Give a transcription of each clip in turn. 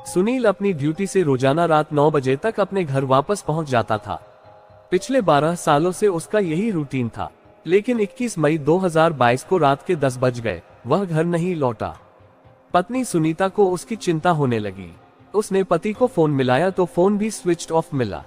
सुनील अपनी ड्यूटी से रोजाना रात 9 बजे तक अपने घर वापस पहुंच जाता था। पिछले 12 सालों से उसका यही रूटीन था, लेकिन 21 मई 2022 को रात के 10 बज गए, वह घर नहीं लौटा। पत्नी सुनीता को उसकी चिंता होने लगी। उसने पति को फोन मिलाया तो फोन भी स्विच ऑफ मिला।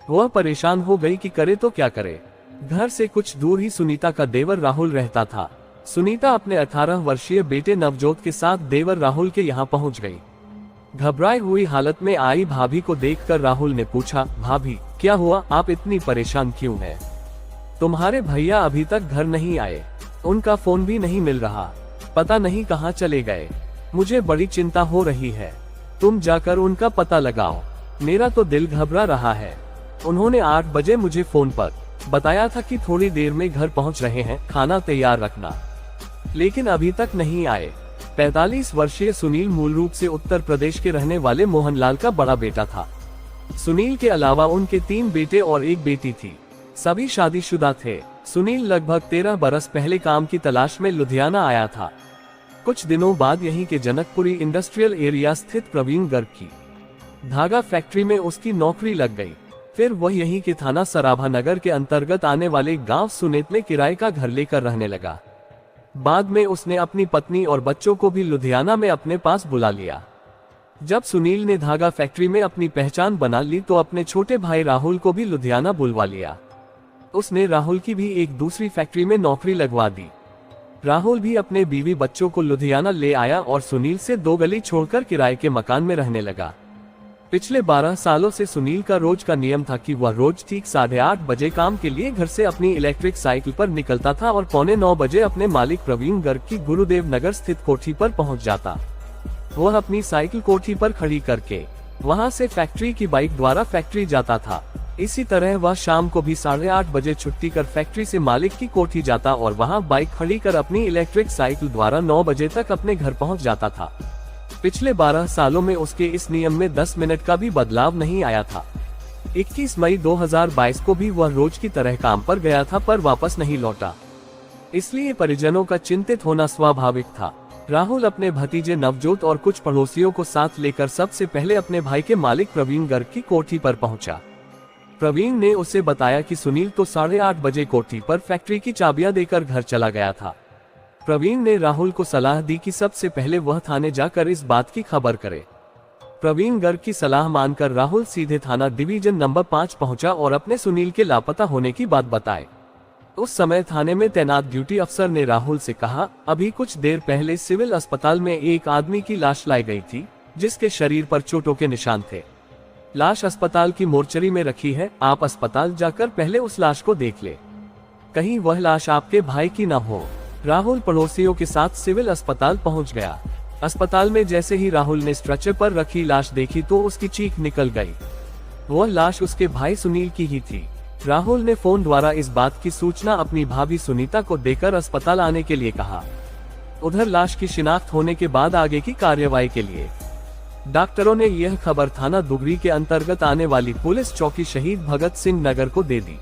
वह परेशान हो गई कि करे तो क्या करे। घर से कुछ दूर ही सुनीता का देवर राहुल रहता था। सुनीता अपने 18 वर्षीय बेटे नवजोत के साथ देवर राहुल के यहाँ पहुंच गई। घबराई हुई हालत में आई भाभी को देखकर राहुल ने पूछा, भाभी क्या हुआ, आप इतनी परेशान क्यों हैं? तुम्हारे भैया अभी तक घर नहीं आए, उनका फोन भी नहीं मिल रहा, पता नहीं कहाँ चले गए। मुझे बड़ी चिंता हो रही है, तुम जाकर उनका पता लगाओ, मेरा तो दिल घबरा रहा है। उन्होंने 8 बजे मुझे फोन पर बताया था कि थोड़ी देर में घर पहुंच रहे हैं, खाना तैयार रखना, लेकिन अभी तक नहीं आए। 45 वर्षीय सुनील मूल रूप से उत्तर प्रदेश के रहने वाले मोहनलाल का बड़ा बेटा था। सुनील के अलावा उनके 3 बेटे और 1 बेटी थी। सभी शादीशुदा थे। सुनील लगभग 13 बरस पहले काम की तलाश में लुधियाना आया था। कुछ दिनों बाद यहीं के जनकपुरी इंडस्ट्रियल एरिया स्थित प्रवीण गर्ग की धागा फैक्ट्री में उसकी नौकरी लग गई। फिर वह यहीं के थाना सराभा नगर के अंतर्गत आने वाले गांव सुनेत में किराए का घर लेकर रहने लगा। बाद में उसने अपनी पत्नी और बच्चों को भी लुधियाना में अपने पास बुला लिया। जब सुनील ने धागा फैक्ट्री में अपनी पहचान बना ली तो अपने छोटे भाई राहुल को भी लुधियाना बुलवा लिया। उसने राहुल की भी एक दूसरी फैक्ट्री में नौकरी लगवा दी। राहुल भी अपने बीवी बच्चों को लुधियाना ले आया और सुनील से 2 गली छोड़कर किराए के मकान में रहने लगा। पिछले 12 सालों से सुनील का रोज का नियम था कि वह रोज ठीक 8:30 बजे काम के लिए घर से अपनी इलेक्ट्रिक साइकिल पर निकलता था और 8:45 बजे अपने मालिक प्रवीण गर्ग की गुरुदेव नगर स्थित कोठी पर पहुंच जाता। वह अपनी साइकिल कोठी पर खड़ी करके वहां से फैक्ट्री की बाइक द्वारा फैक्ट्री जाता था। इसी तरह वह शाम को भी 8:30 बजे छुट्टी कर फैक्ट्री से मालिक की कोठी जाता और वहां बाइक खड़ी कर अपनी इलेक्ट्रिक साइकिल द्वारा 9 बजे तक अपने घर पहुंच जाता था। पिछले 12 सालों में उसके इस नियम में 10 मिनट का भी बदलाव नहीं आया था। 21 मई 2022 को भी वह रोज की तरह काम पर गया था पर वापस नहीं लौटा, इसलिए परिजनों का चिंतित होना स्वाभाविक था। राहुल अपने भतीजे नवजोत और कुछ पड़ोसियों को साथ लेकर सबसे पहले अपने भाई के मालिक प्रवीण गर्ग की कोठी पर पहुंचा। प्रवीण ने उसे बताया कि सुनील तो 8:30 बजे कोठी पर फैक्ट्री की चाबियां देकर घर चला गया था। प्रवीण ने राहुल को सलाह दी कि सबसे पहले वह थाने जाकर इस बात की खबर करे। प्रवीण गर्ग की सलाह मानकर राहुल सीधे थाना डिवीजन नंबर 5 पहुंचा और अपने सुनील के लापता होने की बात बताई। उस समय थाने में तैनात ड्यूटी अफसर ने राहुल से कहा, अभी कुछ देर पहले सिविल अस्पताल में एक आदमी की लाश लाई गई थी, जिसके शरीर पर चोटों के निशान थे। लाश अस्पताल की मोर्चरी में रखी है, आप अस्पताल जाकर पहले उस लाश को देख ले, कहीं वह लाश आपके भाई की न हो। राहुल पड़ोसियों के साथ सिविल अस्पताल पहुंच गया। अस्पताल में जैसे ही राहुल ने स्ट्रेचर पर रखी लाश देखी तो उसकी चीख निकल गई। वह लाश उसके भाई सुनील की ही थी। राहुल ने फोन द्वारा इस बात की सूचना अपनी भाभी सुनीता को देकर अस्पताल आने के लिए कहा। उधर लाश की शिनाख्त होने के बाद आगे की कार्यवाही के लिए डॉक्टरों ने यह खबर थाना दुगरी के अंतर्गत आने वाली पुलिस चौकी शहीद भगत सिंह नगर को दे दी।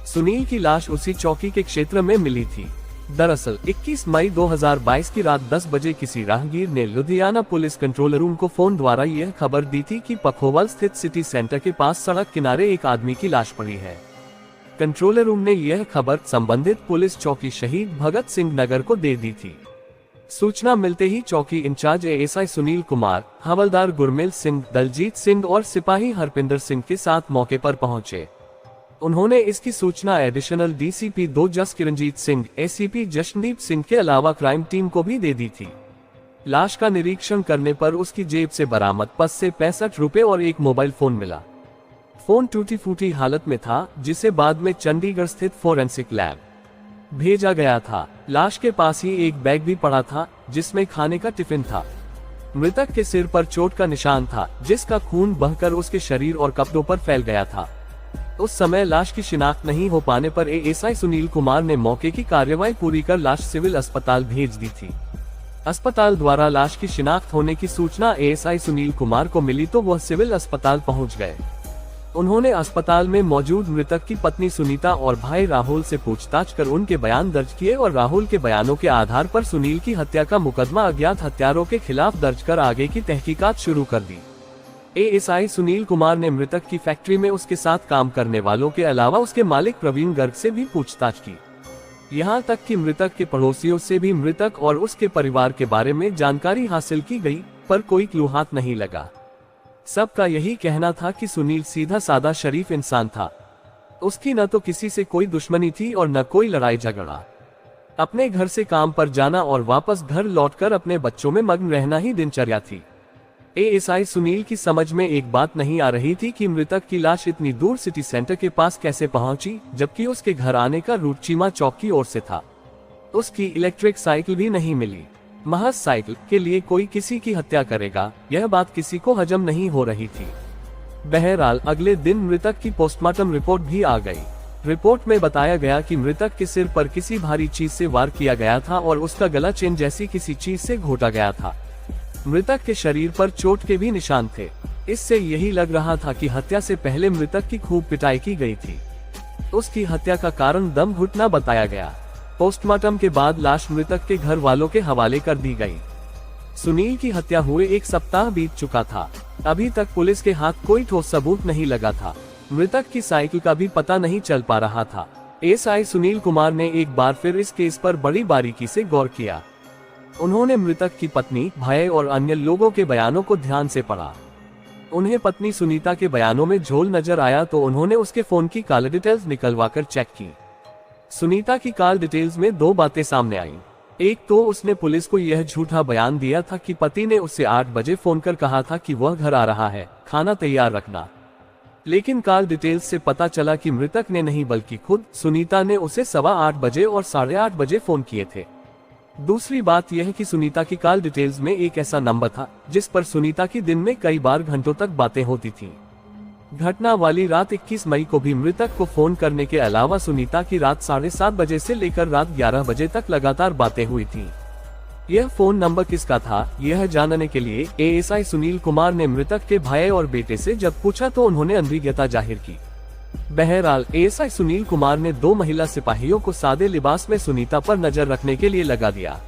सुनील की लाश उसी चौकी के क्षेत्र में मिली थी। दरअसल 21 मई 2022 की रात 10 बजे किसी राहगीर ने लुधियाना पुलिस कंट्रोल रूम को फोन द्वारा यह खबर दी थी कि पखोवल स्थित सिटी सेंटर के पास सड़क किनारे एक आदमी की लाश पड़ी है। कंट्रोल रूम ने यह खबर संबंधित पुलिस चौकी शहीद भगत सिंह नगर को दे दी थी। सूचना मिलते ही चौकी इंचार्ज एएसआई सुनील कुमार, हवलदार गुरमेल सिंह, दलजीत सिंह और सिपाही हरपिंदर सिंह के साथ मौके पर पहुंचे। उन्होंने इसकी सूचना एडिशनल डीसीपी 2 जस किरणजीत सिंह, एसीपी जशनदीप सिंह के अलावा क्राइम टीम को भी दे दी थी। लाश का निरीक्षण करने पर उसकी जेब से बरामद 5 से 65 रुपए और एक मोबाइल फोन मिला। फोन टूटी फूटी हालत में था, जिसे बाद में चंडीगढ़ स्थित फोरेंसिक लैब भेजा गया था। लाश के पास ही एक बैग भी पड़ा था, जिसमें खाने का टिफिन था। मृतक के सिर पर चोट का निशान था, जिसका खून बहकर उसके शरीर और कपड़ों पर फैल गया था। उस समय लाश की शिनाख्त नहीं हो पाने पर एएसआई सुनील कुमार ने मौके की कार्यवाही पूरी कर लाश सिविल अस्पताल भेज दी थी। अस्पताल द्वारा लाश की शिनाख्त होने की सूचना एएसआई सुनील कुमार को मिली तो वह सिविल अस्पताल पहुंच गए। उन्होंने अस्पताल में मौजूद मृतक की पत्नी सुनीता और भाई राहुल से पूछताछ कर उनके बयान दर्ज किए और राहुल के बयानों के आधार पर सुनील की हत्या का मुकदमा अज्ञात हत्यारों के खिलाफ दर्ज कर आगे की तहकीकात शुरू कर दी। एएसआई सुनील कुमार ने मृतक की फैक्ट्री में उसके साथ काम करने वालों के अलावा उसके मालिक प्रवीण गर्ग से भी पूछताछ की। यहाँ तक कि मृतक के पड़ोसियों से भी मृतक और उसके परिवार के बारे में जानकारी हासिल की गई, पर कोई क्लू हाथ नहीं लगा। सबका यही कहना था कि सुनील सीधा सादा शरीफ इंसान था। उसकी न तो किसी से कोई दुश्मनी थी और न कोई लड़ाई झगड़ा। अपने घर से काम पर जाना और वापस घर लौटकर अपने बच्चों में मग्न रहना ही दिनचर्या थी। एएसआई सुनील की समझ में एक बात नहीं आ रही थी कि मृतक की लाश इतनी दूर सिटी सेंटर के पास कैसे पहुंची, जबकि उसके घर आने का रूट चीमा चौक की ओर से था। उसकी इलेक्ट्रिक साइकिल भी नहीं मिली। महज साइकिल के लिए कोई किसी की हत्या करेगा, यह बात किसी को हजम नहीं हो रही थी। बहरहाल अगले दिन मृतक की पोस्टमार्टम रिपोर्ट भी आ गई। रिपोर्ट में बताया गया कि मृतक के सिर पर किसी भारी चीज से वार किया गया था और उसका गला चेन जैसी किसी चीज से घोटा गया था। मृतक के शरीर पर चोट के भी निशान थे। इससे यही लग रहा था कि हत्या से पहले मृतक की खूब पिटाई की गई थी। उसकी हत्या का कारण दम घुटना बताया गया। पोस्टमार्टम के बाद लाश मृतक के घर वालों के हवाले कर दी गई। सुनील की हत्या हुए 1 सप्ताह बीत चुका था। अभी तक पुलिस के हाथ कोई ठोस सबूत नहीं लगा था। मृतक की साइकिल का भी पता नहीं चल पा रहा था। एएसआई सुनील कुमार ने एक बार फिर इस केस पर बड़ी बारीकी से गौर किया। उन्होंने मृतक की पत्नी, भाई और अन्य लोगों के बयानों को ध्यान से पढ़ा। उन्हें पत्नी सुनीता के बयानों में झोल नजर आया तो उन्होंने उसके फोन की कॉल डिटेल्स निकलवाकर चेक की। सुनीता की कॉल डिटेल्स में 2 बातें सामने आईं। एक तो उसने पुलिस को यह झूठा बयान दिया था कि पति ने उससे 8 बजे फोन कर कहा था कि वह घर आ रहा है, खाना तैयार रखना। लेकिन कॉल डिटेल्स से पता चला कि मृतक ने नहीं बल्कि खुद सुनीता ने उसे 8:15 बजे और 8:30 बजे फोन किए थे। दूसरी बात यह कि सुनीता की कॉल डिटेल्स में एक ऐसा नंबर था जिस पर सुनीता की दिन में कई बार घंटों तक बातें होती थीं। घटना वाली रात 21 मई को भी मृतक को फोन करने के अलावा सुनीता की रात 7:30 बजे से लेकर रात 11 बजे तक लगातार बातें हुई थीं। यह फोन नंबर किसका था, यह जानने के लिए एएसआई सुनील कुमार ने मृतक के भाई और बेटे से जब पूछा तो उन्होंने अनभिज्ञता जाहिर की। बहरहाल एएसआई सुनील कुमार ने 2 महिला सिपाहियों को सादे लिबास में सुनीता पर नजर रखने के लिए लगा दिया।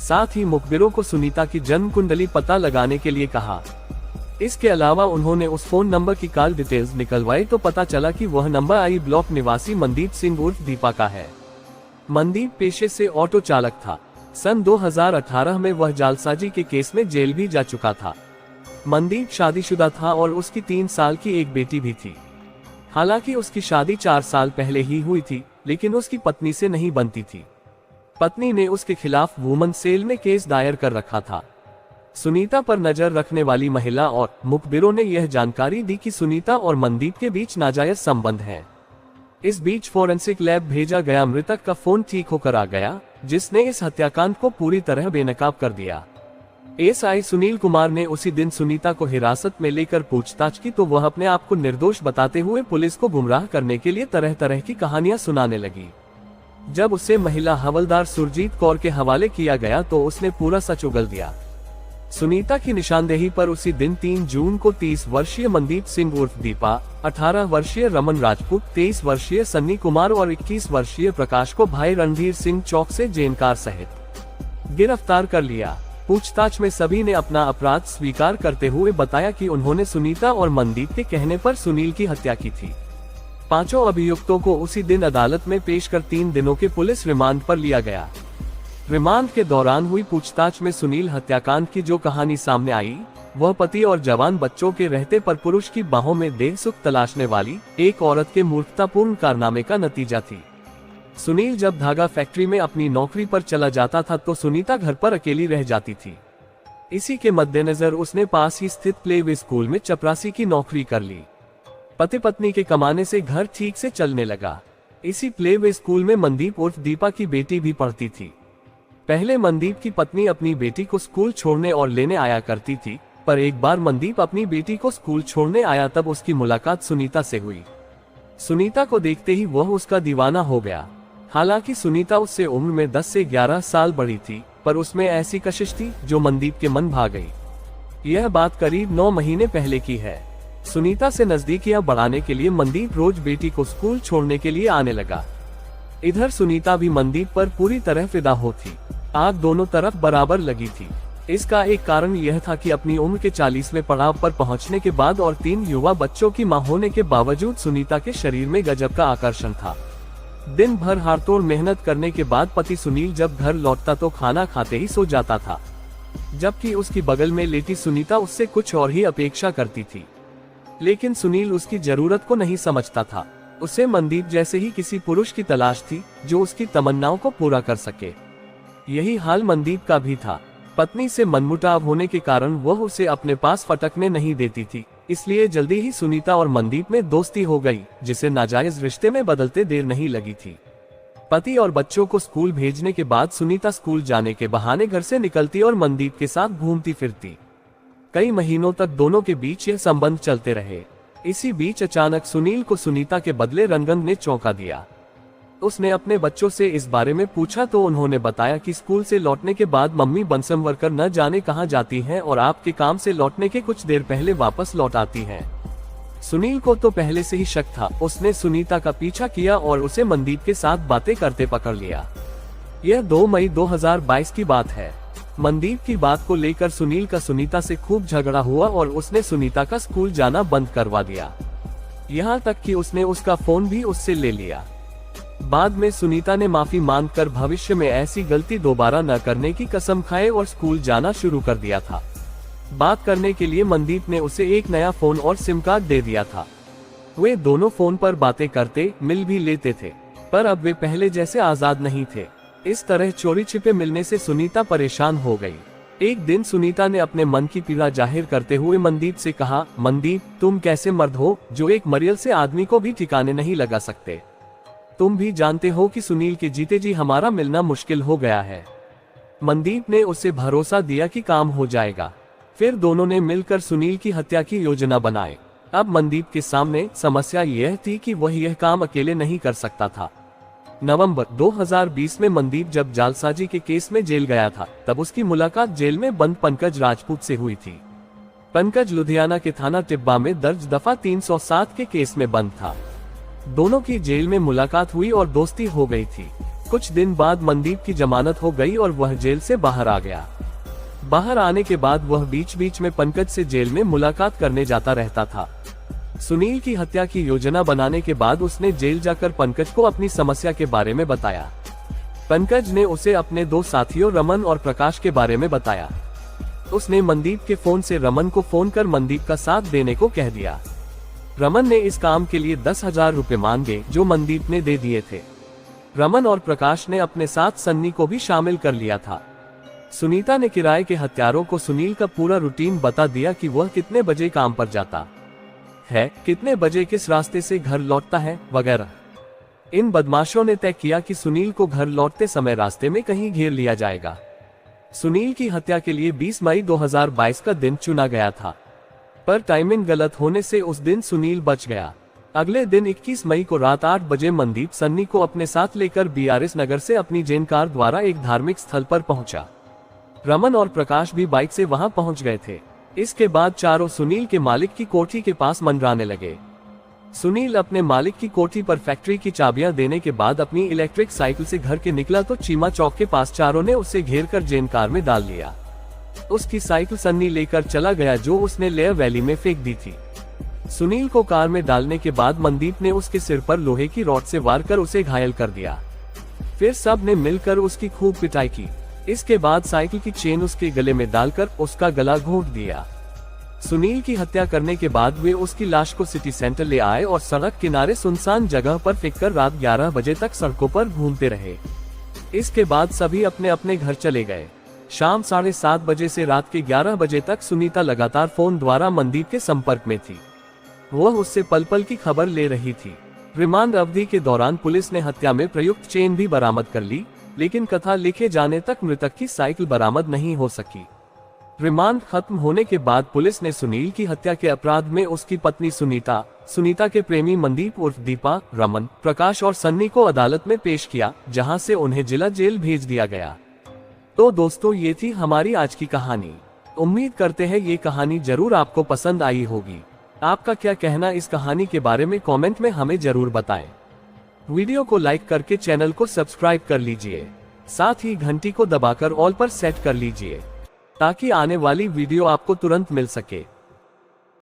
साथ ही मुखबिरों को सुनीता की जन्म कुंडली पता लगाने के लिए कहा। इसके अलावा उन्होंने उस फोन नंबर की कॉल डिटेल्स निकलवाई तो पता चला कि वह नंबर आई ब्लॉक निवासी मनदीप सिंह उर्फ दीपा का है। मनदीप पेशे से ऑटो चालक था। सन 2018 में वह जालसाजी के केस में जेल भी जा चुका था। मनदीप शादीशुदा था और उसकी 3 साल की एक बेटी भी थी। हालांकि उसकी शादी 4 साल पहले ही हुई थी, लेकिन उसकी पत्नी से नहीं बनती थी। पत्नी ने उसके खिलाफ वुमन सेल में केस दायर कर रखा था। सुनीता पर नजर रखने वाली महिला और मुखबिरों ने यह जानकारी दी कि सुनीता और मनदीप के बीच नाजायज संबंध है। इस बीच फोरेंसिक लैब भेजा गया मृतक का फोन ठीक होकर आ गया, जिसने इस हत्याकांड को पूरी तरह बेनकाब कर दिया। एएसआई सुनील कुमार ने उसी दिन सुनीता को हिरासत में लेकर पूछताछ की तो वह अपने आप को निर्दोष बताते हुए पुलिस को गुमराह करने के लिए तरह तरह की कहानियां सुनाने लगी। जब उसे महिला हवलदार सुरजीत कौर के हवाले किया गया तो उसने पूरा सच उगल दिया। सुनीता की निशानदेही पर उसी दिन 3 जून को 30 वर्षीय मनदीप सिंह उर्फ दीपा, 18 वर्षीय रमन राजपूत, 23 वर्षीय सन्नी कुमार और 21 वर्षीय प्रकाश को भाई रणधीर सिंह चौक से जेनकार सहित गिरफ्तार कर लिया। पूछताछ में सभी ने अपना अपराध स्वीकार करते हुए बताया कि उन्होंने सुनीता और मनदीप के कहने पर सुनील की हत्या की थी। 5 अभियुक्तों को उसी दिन अदालत में पेश कर 3 दिनों के पुलिस रिमांड पर लिया गया। रिमांड के दौरान हुई पूछताछ में सुनील हत्याकांड की जो कहानी सामने आई, वह पति और जवान बच्चों के रहते पर पुरुष की बाहों में देह सुख तलाशने वाली एक औरत के मूर्खतापूर्ण कारनामे का नतीजा थी। सुनील जब धागा फैक्ट्री में अपनी नौकरी पर चला जाता था तो सुनीता घर पर अकेली रह जाती थी। इसी के मद्देनजर उसने पास ही स्थित प्लेवे स्कूल में चपरासी की नौकरी कर ली। पति पत्नी के कमाने से घर ठीक से चलने लगा। इसी प्लेवे स्कूल में मनदीप उर्फ दीपा की बेटी भी पढ़ती थी। पहले मनदीप की पत्नी अपनी बेटी को स्कूल छोड़ने और लेने आया करती थी, पर एक बार मनदीप अपनी बेटी को स्कूल छोड़ने आया तब उसकी मुलाकात सुनीता से हुई। सुनीता को देखते ही वह उसका दीवाना हो गया। हालांकि सुनीता उससे उम्र में 10 से 11 साल बड़ी थी, पर उसमें ऐसी कशिश थी जो मनदीप के मन भा गई। यह बात करीब 9 महीने पहले की है। सुनीता से नजदीकियां बढ़ाने के लिए मनदीप रोज बेटी को स्कूल छोड़ने के लिए आने लगा। इधर सुनीता भी मनदीप पर पूरी तरह फिदा हो थी। आग दोनों तरफ बराबर लगी थी। इसका एक कारण यह था कि अपनी उम्र के 40वें पड़ाव पर पहुंचने के बाद और 3 युवा बच्चों की मां होने के बावजूद सुनीता के शरीर में गजब का आकर्षण था। दिन भर हाड़तोड़ मेहनत करने के बाद पति सुनील जब घर लौटता तो खाना खाते ही सो जाता था, जबकि उसकी बगल में लेटी सुनीता उससे कुछ और ही अपेक्षा करती थी। लेकिन सुनील उसकी जरूरत को नहीं समझता था। उसे मनदीप जैसे ही किसी पुरुष की तलाश थी जो उसकी तमन्नाओं को पूरा कर सके। यही हाल मनदीप का भी था। पत्नी से मनमुटाव होने के कारण वह उसे अपने पास फटकने नहीं देती थी, इसलिए जल्दी ही सुनीता और मनदीप में दोस्ती हो गई, जिसे नाजायज रिश्ते में बदलते देर नहीं लगी थी। पति और बच्चों को स्कूल भेजने के बाद सुनीता स्कूल जाने के बहाने घर से निकलती और मनदीप के साथ घूमती फिरती। कई महीनों तक दोनों के बीच यह संबंध चलते रहे। इसी बीच अचानक सुनील को सुनीता के बदले रंगन ने चौंका दिया। उसने अपने बच्चों से इस बारे में पूछा तो उन्होंने बताया कि स्कूल से लौटने के बाद मम्मी बनसम कर न जाने कहां जाती हैं और आपके काम से लौटने के कुछ देर पहले वापस लौट आती हैं। सुनील को तो पहले से ही शक था। उसने सुनीता का पीछा किया और उसे मनदीप के साथ बातें करते पकड़ लिया। यह 2 मई 2022 की बात है। मनदीप की बात को लेकर सुनील का सुनीता से खूब झगड़ा हुआ और उसने सुनीता का स्कूल जाना बंद करवा दिया। यहाँ तक कि उसने उसका फोन भी उससे ले लिया। बाद में सुनीता ने माफी मांगकर भविष्य में ऐसी गलती दोबारा न करने की कसम खाए और स्कूल जाना शुरू कर दिया था। बात करने के लिए मनदीप ने उसे एक नया फोन और सिम कार्ड दे दिया था। वे दोनों फोन पर बातें करते, मिल भी लेते थे, पर अब वे पहले जैसे आजाद नहीं थे। इस तरह चोरी छिपे मिलने से सुनीता परेशान हो गई। एक दिन सुनीता ने अपने मन की पीड़ा जाहिर करते हुए मनदीप से कहा, मनदीप, तुम कैसे मर्द हो जो एक मरियल से आदमी को भी ठिकाने नहीं लगा सकते। तुम भी जानते हो कि सुनील के जीते जी हमारा मिलना मुश्किल हो गया है। मनदीप ने उसे भरोसा दिया कि काम हो जाएगा। फिर दोनों ने मिलकर सुनील की हत्या की योजना बनाई। अब मनदीप के सामने समस्या यह थी कि वह यह काम अकेले नहीं कर सकता था। नवंबर 2020 में मनदीप जब जालसाजी के केस में जेल गया था, तब उसकी मुलाकात जेल में बंद पंकज राजपूत से हुई थी। पंकज लुधियाना के थाना टिब्बा में दर्ज दफा 307 के केस में बंद था। दोनों की जेल में मुलाकात हुई और दोस्ती हो गई थी। कुछ दिन बाद मनदीप की जमानत हो गई और वह जेल से बाहर आ गया। बाहर आने के बाद वह बीच बीच में पंकज से जेल में मुलाकात करने जाता रहता था। सुनील की हत्या की योजना बनाने के बाद उसने जेल जाकर पंकज को अपनी समस्या के बारे में बताया। पंकज ने उसे अपने 2 साथियों रमन और प्रकाश के बारे में बताया। उसने मनदीप के फोन से रमन को फोन कर मनदीप का साथ देने को कह दिया। रमन ने इस काम के लिए 10,000 रुपए मांगे, जो मनदीप ने दे दिए थे। रमन और प्रकाश ने अपने साथ सन्नी को भी शामिल कर लिया था। सुनीता ने किराए के हत्यारों को सुनील का पूरा रूटीन बता दिया कि वह कितने बजे काम पर जाता है, कितने बजे किस रास्ते से घर लौटता है वगैरह। इन बदमाशों ने तय किया कि सुनील को घर लौटते समय रास्ते में कहीं घेर लिया जाएगा। सुनील की हत्या के लिए 20 मई 2022 का दिन चुना गया था, पर टाइमिंग गलत होने से उस दिन सुनील बच गया। अगले दिन 21 मई को रात 8 बजे मनदीप सन्नी को अपने साथ लेकर BRS नगर से अपनी जेन कार द्वारा एक धार्मिक स्थल पर पहुंचा। रमन और प्रकाश भी बाइक से वहां पहुंच गए थे। इसके बाद चारों सुनील के मालिक की कोठी के पास मंडराने लगे। सुनील अपने मालिक की कोठी पर फैक्ट्री की चाबियां देने के बाद अपनी इलेक्ट्रिक साइकिल से घर के निकला तो चीमा चौक के पास चारों ने उसे घेर कर जेन कार में डाल लिया। उसकी साइकिल सन्नी लेकर चला गया, जो उसने लेयर वैली में फेंक दी थी। सुनील को कार में डालने के बाद मनदीप ने उसके सिर पर लोहे की रॉड से वार कर उसे घायल कर दिया। फिर सब ने मिलकर उसकी खूब पिटाई की। इसके बाद साइकिल की चेन उसके गले में डालकर उसका गला घोंट दिया। सुनील की हत्या करने के बाद वे उसकी लाश को सिटी सेंटर ले आए और सड़क किनारे सुनसान जगह पर फेंककर रात 11 बजे तक सड़कों पर घूमते रहे। इसके बाद सभी अपने अपने घर चले गए। शाम 7:30 बजे से रात के 11 बजे तक सुनीता लगातार फोन द्वारा मनदीप के संपर्क में थी। वह उससे पल पल की खबर ले रही थी। रिमांड अवधि के दौरान पुलिस ने हत्या में प्रयुक्त चेन भी बरामद कर ली, लेकिन कथा लिखे जाने तक मृतक की साइकिल बरामद नहीं हो सकी। रिमांड खत्म होने के बाद पुलिस ने सुनील की हत्या के अपराध में उसकी पत्नी सुनीता, सुनीता के प्रेमी मनदीप उर्फ दीपा, रमन, प्रकाश और सन्नी को अदालत में पेश किया, जहां से उन्हें जिला जेल भेज दिया गया। तो दोस्तों, ये थी हमारी आज की कहानी। उम्मीद करते हैं ये कहानी जरूर आपको पसंद आई होगी। आपका क्या कहना इस कहानी के बारे में कमेंट में हमें जरूर बताएं। वीडियो को लाइक करके चैनल को सब्सक्राइब कर लीजिए, साथ ही घंटी को दबाकर ऑल पर सेट कर लीजिए ताकि आने वाली वीडियो आपको तुरंत मिल सके।